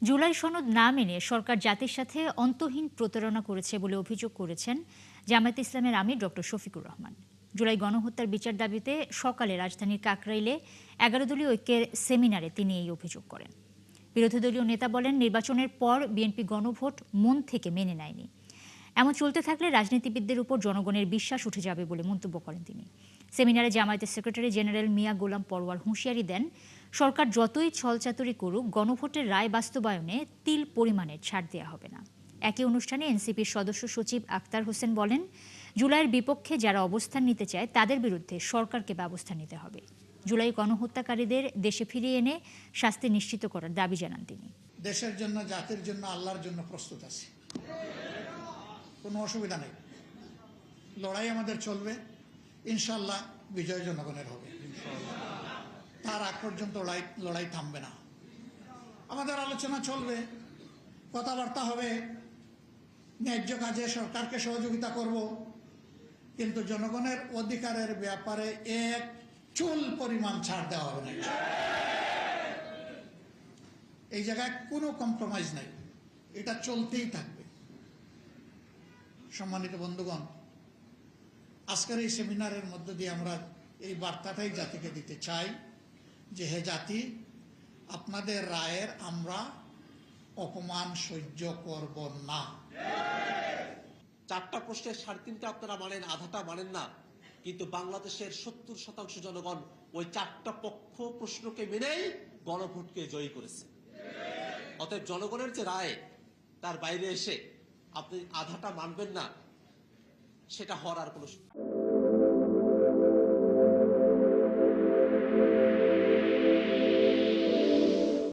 জুলাই সনদ না মেনে সরকার জাতির সাথে অন্তহীন প্রতারণা করেছে বলে অভিযোগ করেছেন জামায়াতে ইসলামের আমির ডক্টর শফিকুর রহমান। জুলাই গণহত্যার বিচার দাবিতে সকালে রাজধানীর কাকরাইলে ১১ দলীয় ঐক্যের সেমিনারে তিনি এই অভিযোগ করেন। বিরোধী দলীয় নেতা বলেন, নির্বাচনের পর বিএনপি গণভোট মন থেকে মেনে নেয়নি। এমন চলতে থাকলে রাজনীতিবিদদের উপর জনগণের বিশ্বাস উঠে যাবে বলে মন্তব্য করেন তিনি। সেমিনারে জামায়াতের সেক্রেটারি জেনারেল মিয়া গোলাম পরওয়ার হুঁশিয়ারি দেন, সরকার যতই ছলচাতুরি করুক, গণভোটের রায় বাস্তবায়নে তিল পরিমাণের ছাড় দেওয়া হবে না। একই অনুষ্ঠানে এনসিপির সদস্য সচিব আক্তার হোসেন বলেন, জুলাইয়ের বিপক্ষে যারা অবস্থান নিতে চায় তাদের বিরুদ্ধে সরকারকে ব্যবস্থা নিতে হবে। জুলাই গণহত্যাকারীদের দেশে ফিরিয়ে এনে শাস্তি নিশ্চিত করার দাবি জানান তিনি। দেশের জন্য, জাতির জন্য, আল্লাহর জন্য প্রস্তুত আছি, কোনো অসুবিধা নেই। লড়াই আমাদের চলবে, ইনশাল্লাহ বিজয় জনগণের হবে। তার আগ পর্যন্ত লড়াই থামবে না। আমাদের আলোচনা চলবে, কথাবার্তা হবে, ন্যায্য কাজে সরকারকে সহযোগিতা করব, কিন্তু জনগণের অধিকারের ব্যাপারে এক চুল পরিমাণ ছাড় দেওয়া হবে না। এই জায়গায় কোনো কম্প্রোমাইজ নাই, এটা চলতেই থাকবে। সম্মানিত বন্ধুগণ, আজকের এই সেমিনারের মধ্য দিয়ে আমরা এই বার্তাটাই জাতিকে দিতে চাই যে, হে জাতি, আপনাদের রায়ের আমরা অপমান সহ্য করব না। 4টা প্রশ্নের 3.5টা আপনারা মানেন, আধাটা মানেন না, কিন্তু বাংলাদেশের 70% জনগণ ওই 4টা পক্ষ প্রশ্নকে মেনেই গণভোটকে জয়ী করেছে। অতএব জনগণের যে রায়, তার বাইরে এসে আপনি আধাটা মানবেন না, সেটা হওয়ার আর কোনো